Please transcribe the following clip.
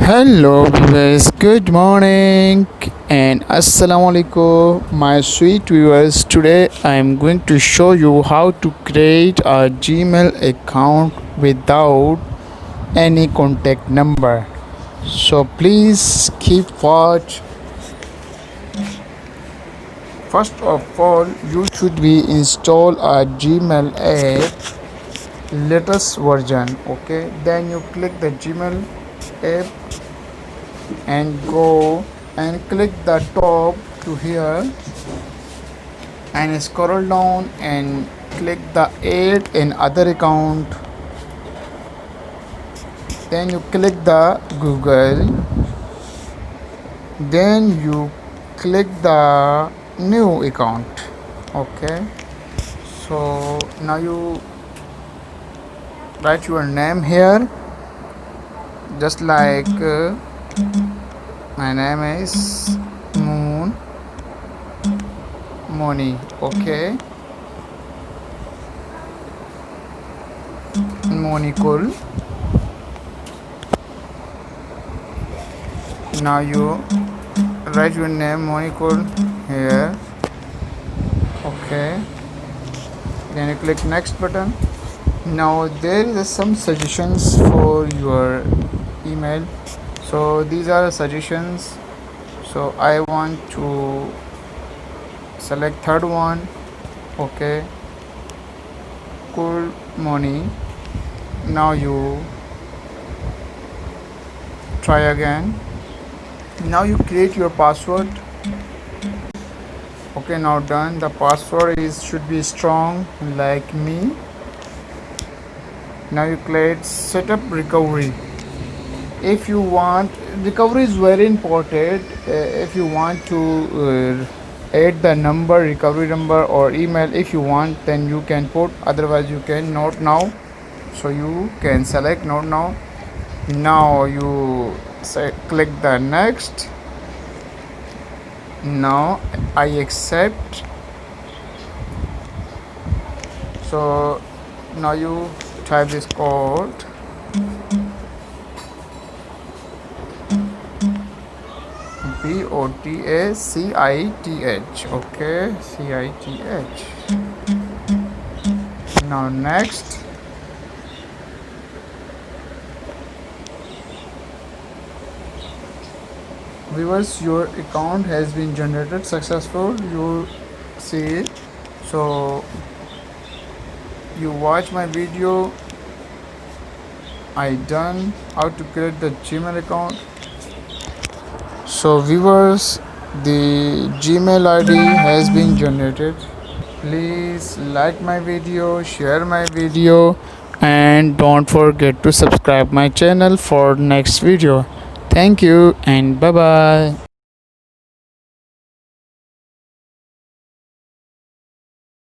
Hello viewers, good morning and assalamu alaikum my sweet viewers. Today I am going to show you how to create a Gmail account without any contact number. So please keep watch. First of all, you should be install a Gmail app latest version. Okay, then you click the Gmail app and go and click the top to here and scroll down and click the add in other account, then you click the Google, then you click the new account. Okay, so now you write your name here, just like my name is Moni. Okay, Monicul. Now you write your name Monicul here. Okay, then you click next button. Now there is some suggestions for your email, so these are the suggestions. So I want to select third one. Okay, cool money. Now you try again. Now you create your password. Okay, now done. The password should be strong like me. Now you click setup recovery. If you want, recovery is very important. If you want to add the number, recovery number or email, if you want, then you can put, otherwise you can not now. So you can select not now. Now you click the next. Now I accept. So now you type this code. BOTACITH. Okay, CITH. Now next. Viewers, your account has been generated successful. You see, so you watch my video. I done how to create the Gmail account. So viewers, the Gmail ID has been generated. Please like my video, share my video, and don't forget to subscribe my channel for next video. Thank you and bye bye.